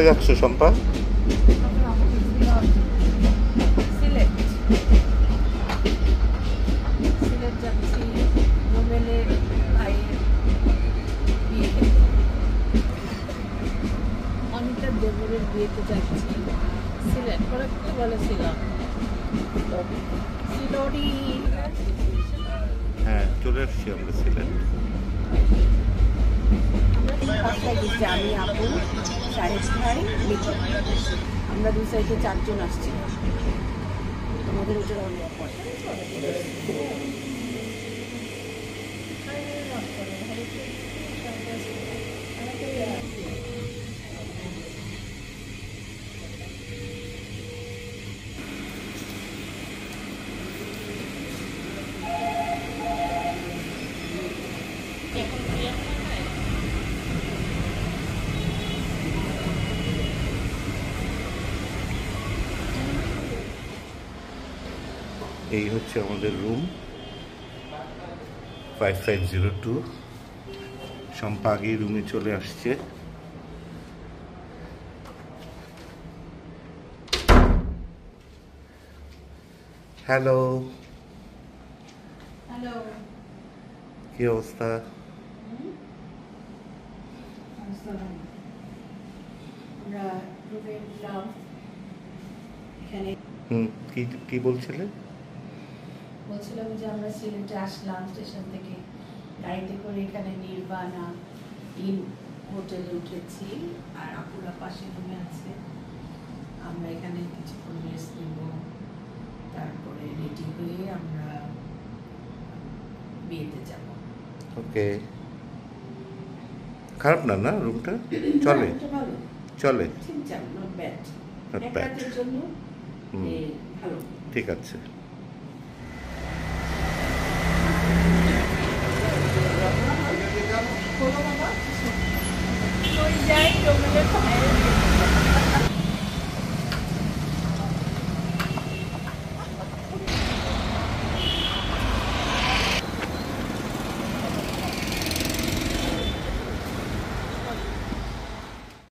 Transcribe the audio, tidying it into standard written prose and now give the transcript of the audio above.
যাচ্ছ শম্পা? সিলেট যাচ্ছি রুবেলের ভাইয়ের বিয়ে খেতে, অনিতার দেবরের বিয়েতে যাচ্ছি সিলেট। পরে কি বলেছিলাম সিলরি। হ্যাঁ, চলে আসছি আমরা সিলেট। আমি, আপু, শাহেদ ভাই, মিঠু, আমরা দুই সাইডে 4 জন আসছি। তোমাদের ওটা এই হচ্ছে আমাদের রুম 5502। শম্পা আগেই রুমে চলে আসছে। হ্যালো, হ্যালো, কি অবস্থা? আমরা রুবেল এখানে কি কি বলছিলে? বলছিলাম যে আমরা সিলেটে আসলাম স্টেশন থেকে গাড়িতে করে, এখানে নির্বাণা ইন হোটেলে উঠেছি, আর আপুরা পাশে রুমে আছে। আমরা এখানে কিছুক্ষণ রেস্ট নেব, তারপরে রেডি হয়ে আমরা বিয়েতে যাব। ওকে, খারাপ না না রুমটা? চলে ভালো, চলে, ঠিক আছে, নট ব্যাড, Not এক bad. রাতের জন্য ভালো। ঠিক আছে।